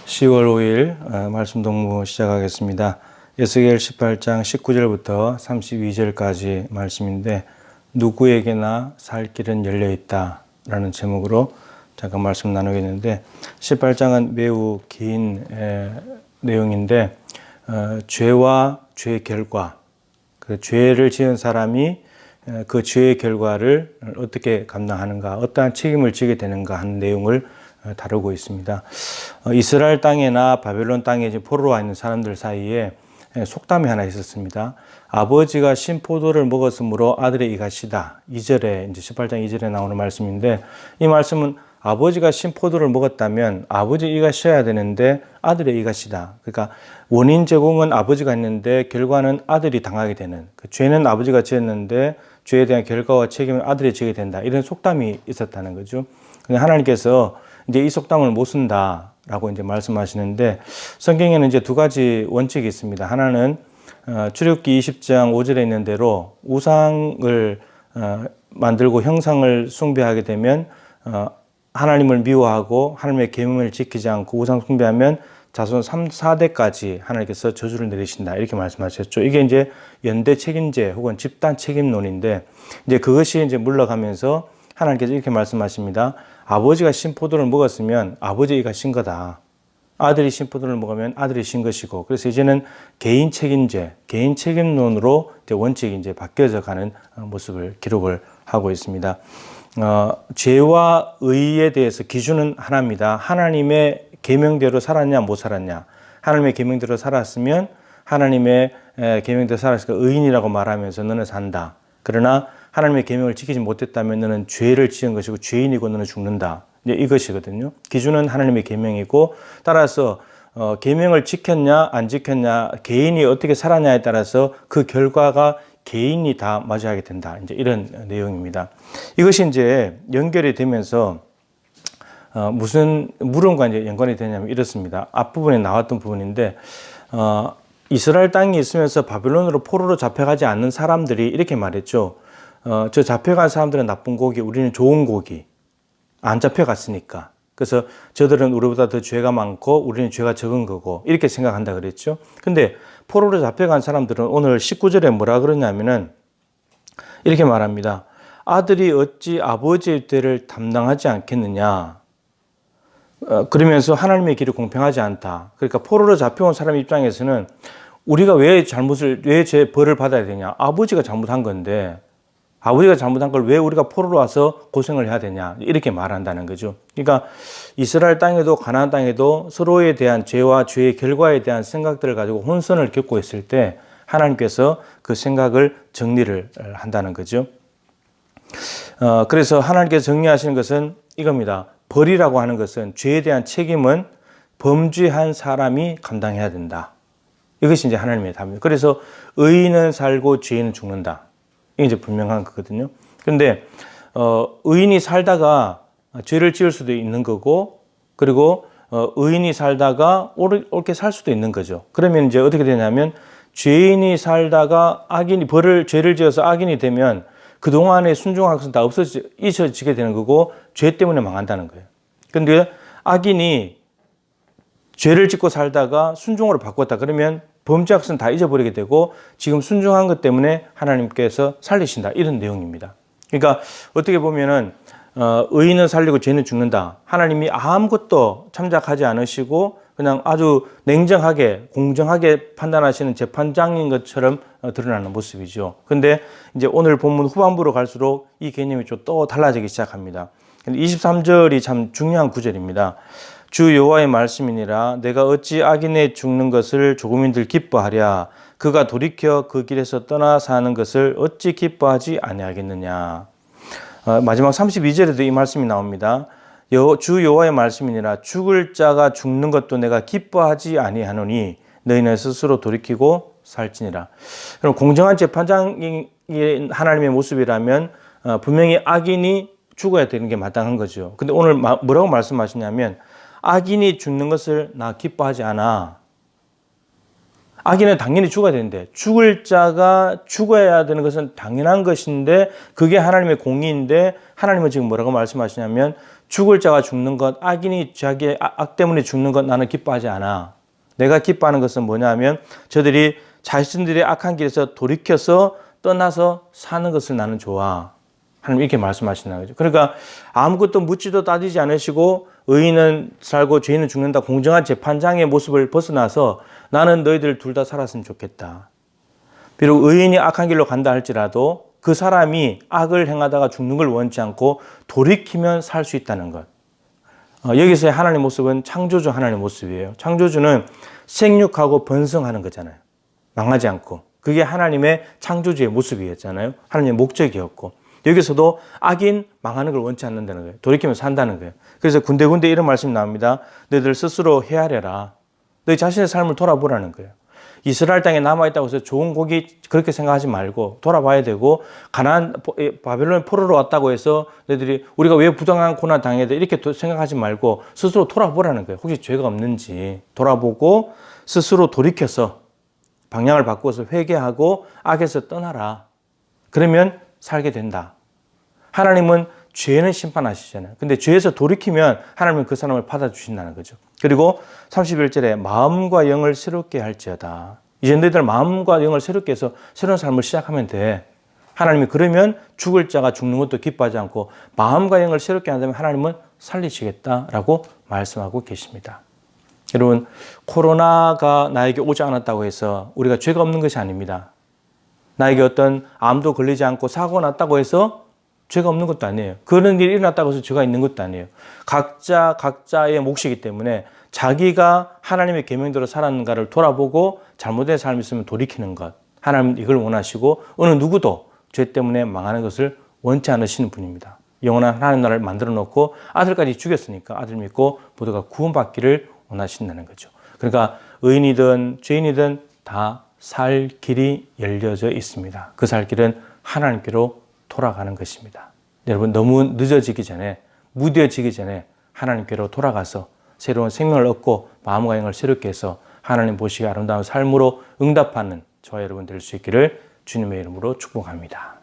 10월 5일 말씀 동무 시작하겠습니다. 에스겔 18장 19절부터 32절까지 말씀인데 누구에게나 살 길은 열려 있다 라는 제목으로 잠깐 말씀 나누겠는데 18장은 매우 긴 내용인데 죄와 죄의 결과, 그 죄를 지은 사람이 그 죄의 결과를 어떻게 감당하는가, 어떠한 책임을 지게 되는가 하는 내용을 다루고 있습니다. 이스라엘 땅이나 바벨론 땅에 포로로 와 있는 사람들 사이에 속담이 하나 있었습니다. 아버지가 신포도를 먹었으므로 아들의 이가 시다. 2절에 이제 18장 2절에 나오는 말씀인데, 이 말씀은 아버지가 신포도를 먹었다면 아버지 이가 쉬어야 되는데 아들의 이가 시다. 그러니까 원인 제공은 아버지가 했는데 결과는 아들이 당하게 되는, 그 죄는 아버지가 지었는데 죄에 대한 결과와 책임을 아들이 지게 된다. 이런 속담이 있었다는 거죠. 근데 하나님께서 이제 이 속담을 못 쓴다라고 이제 말씀하시는데, 성경에는 이제 두 가지 원칙이 있습니다. 하나는 출애굽기 20장 5절에 있는 대로 우상을 만들고 형상을 숭배하게 되면 하나님을 미워하고 하나님의 계명을 지키지 않고 우상 숭배하면 자손 3, 4대까지 하나님께서 저주를 내리신다, 이렇게 말씀하셨죠. 이게 이제 연대 책임제 혹은 집단 책임론인데, 이제 그것이 이제 물러가면서 하나님께서 이렇게 말씀하십니다. 아버지가 신포도를 먹었으면 아버지가 신 거다. 아들이 신포도를 먹으면 아들이 신 것이고, 그래서 이제는 개인 책임제, 개인 책임론으로 이제 원칙이 이제 바뀌어져 가는 모습을 기록을 하고 있습니다. 죄와 의에 대해서 기준은 하나입니다. 하나님의 계명대로 살았냐 못 살았냐. 하나님의 계명대로 살았으면 하나님의 계명대로 살았으니까 의인이라고 말하면서 너는 산다. 그러나 하나님의 계명을 지키지 못했다면 너는 죄를 지은 것이고 죄인이고 너는 죽는다. 이제 이것이거든요. 기준은 하나님의 계명이고, 따라서 계명을 지켰냐 안 지켰냐, 개인이 어떻게 살았냐에 따라서 그 결과가 개인이 다 맞이하게 된다. 이제 이런 내용입니다. 이것이 이제 연결이 되면서 무슨 물음과 이제 연관이 되냐면 이렇습니다. 앞부분에 나왔던 부분인데, 이스라엘 땅에 있으면서 바벨론으로 포로로 잡혀가지 않는 사람들이 이렇게 말했죠. 저 잡혀간 사람들은 나쁜 고기, 우리는 좋은 고기. 안 잡혀갔으니까. 그래서 저들은 우리보다 더 죄가 많고 우리는 죄가 적은 거고, 이렇게 생각한다 그랬죠. 근데 포로로 잡혀간 사람들은 오늘 19절에 뭐라 그러냐면은 이렇게 말합니다. 아들이 어찌 아버지의 죄를 담당하지 않겠느냐. 그러면서 하나님의 길이 공평하지 않다. 그러니까 포로로 잡혀온 사람 입장에서는 우리가 왜 죄 벌을 받아야 되냐. 아버지가 잘못한 건데 아버지가 잘못한 걸 왜 우리가 포로로 와서 고생을 해야 되냐, 이렇게 말한다는 거죠. 그러니까 이스라엘 땅에도 가나안 땅에도 서로에 대한 죄와 죄의 결과에 대한 생각들을 가지고 혼선을 겪고 있을 때 하나님께서 그 생각을 정리를 한다는 거죠. 그래서 하나님께서 정리하시는 것은 이겁니다. 벌이라고 하는 것은, 죄에 대한 책임은 범죄한 사람이 감당해야 된다. 이것이 이제 하나님의 답입니다. 그래서 의인은 살고 죄인은 죽는다. 이게 이제 분명한 거거든요. 그런데 의인이 살다가 죄를 지을 수도 있는 거고, 그리고 의인이 살다가 옳게 살 수도 있는 거죠. 그러면 이제 어떻게 되냐면, 죄인이 살다가 죄를 지어서 악인이 되면 그동안의 순종한 것은 다 잊혀지게 되는 거고, 죄 때문에 망한다는 거예요. 그런데 악인이 죄를 짓고 살다가 순종으로 바꿨다 그러면 범죄 악은 다 잊어버리게 되고 지금 순종한 것 때문에 하나님께서 살리신다, 이런 내용입니다. 그러니까 어떻게 보면은 의인은 살리고 죄는 죽는다. 하나님이 아무것도 참작하지 않으시고 그냥 아주 냉정하게 공정하게 판단하시는 재판장인 것처럼 드러나는 모습이죠. 근데 이제 오늘 본문 후반부로 갈수록 이 개념이 좀 또 달라지기 시작합니다. 23절이 참 중요한 구절입니다. 주 여호와의 말씀이니라. 내가 어찌 악인의 죽는 것을 조금인들 기뻐하랴. 그가 돌이켜 그 길에서 떠나 사는 것을 어찌 기뻐하지 아니하겠느냐. 마지막 32절에도 이 말씀이 나옵니다. 주 여호와의 말씀이니라. 죽을 자가 죽는 것도 내가 기뻐하지 아니하노니 너희는 스스로 돌이키고 살지니라. 그럼 공정한 재판장이 하나님의 모습이라면 분명히 악인이 죽어야 되는 게 마땅한 거죠. 근데 오늘 뭐라고 말씀하시냐면, 악인이 죽는 것을 나 기뻐하지 않아. 악인은 당연히 죽어야 되는데 죽을 자가 죽어야 되는 것은 당연한 것인데 그게 하나님의 공의인데 하나님은 지금 뭐라고 말씀하시냐면 죽을 자가 죽는 것, 악인이 자기의 악 때문에 죽는 것 나는 기뻐하지 않아. 내가 기뻐하는 것은 뭐냐면 저들이 자신들의 악한 길에서 돌이켜서 떠나서 사는 것을 나는 좋아. 하나님 이렇게 말씀하신다는 거죠. 그러니까 아무것도 묻지도 따지지 않으시고 의인은 살고 죄인은 죽는다. 공정한 재판장의 모습을 벗어나서 나는 너희들 둘 다 살았으면 좋겠다. 비록 의인이 악한 길로 간다 할지라도 그 사람이 악을 행하다가 죽는 걸 원치 않고 돌이키면 살 수 있다는 것. 여기서의 하나님의 모습은 창조주 하나님의 모습이에요. 창조주는 생육하고 번성하는 거잖아요. 망하지 않고. 그게 하나님의 창조주의 모습이었잖아요. 하나님의 목적이었고. 여기서도 악인 망하는 걸 원치 않는다는 거예요. 돌이키면 산다는 거예요. 그래서 군데군데 이런 말씀이 나옵니다. 너희들 스스로 헤아려라. 너희 자신의 삶을 돌아보라는 거예요. 이스라엘 땅에 남아있다고 해서 좋은 곡이 그렇게 생각하지 말고 돌아봐야 되고 바벨론 포로로 왔다고 해서 너희들이 우리가 왜 부당한 고난 당해야 돼 이렇게 생각하지 말고 스스로 돌아보라는 거예요. 혹시 죄가 없는지 돌아보고 스스로 돌이켜서 방향을 바꾸어서 회개하고 악에서 떠나라. 그러면 살게 된다. 하나님은 죄는 심판하시잖아요. 근데 죄에서 돌이키면 하나님은 그 사람을 받아주신다는 거죠. 그리고 31절에 마음과 영을 새롭게 할지어다. 이제 너희들 마음과 영을 새롭게 해서 새로운 삶을 시작하면 돼. 하나님이 그러면 죽을 자가 죽는 것도 기뻐하지 않고 마음과 영을 새롭게 한다면 하나님은 살리시겠다라고 말씀하고 계십니다. 여러분, 코로나가 나에게 오지 않았다고 해서 우리가 죄가 없는 것이 아닙니다. 나에게 어떤 암도 걸리지 않고 사고가 났다고 해서 죄가 없는 것도 아니에요. 그런 일이 일어났다고 해서 죄가 있는 것도 아니에요. 각자의 몫이기 때문에 자기가 하나님의 계명대로 살았는가를 돌아보고 잘못된 삶이 있으면 돌이키는 것. 하나님은 이걸 원하시고 어느 누구도 죄 때문에 망하는 것을 원치 않으시는 분입니다. 영원한 하나님 나라를 만들어 놓고 아들까지 죽였으니까 아들 믿고 모두가 구원받기를 원하신다는 거죠. 그러니까 의인이든 죄인이든 다 살 길이 열려져 있습니다. 그 살 길은 하나님께로 돌아가는 것입니다. 여러분 너무 늦어지기 전에 무뎌지기 전에 하나님께로 돌아가서 새로운 생명을 얻고 마음과 영을 새롭게 해서 하나님 보시기에 아름다운 삶으로 응답하는 저와 여러분 될 수 있기를 주님의 이름으로 축복합니다.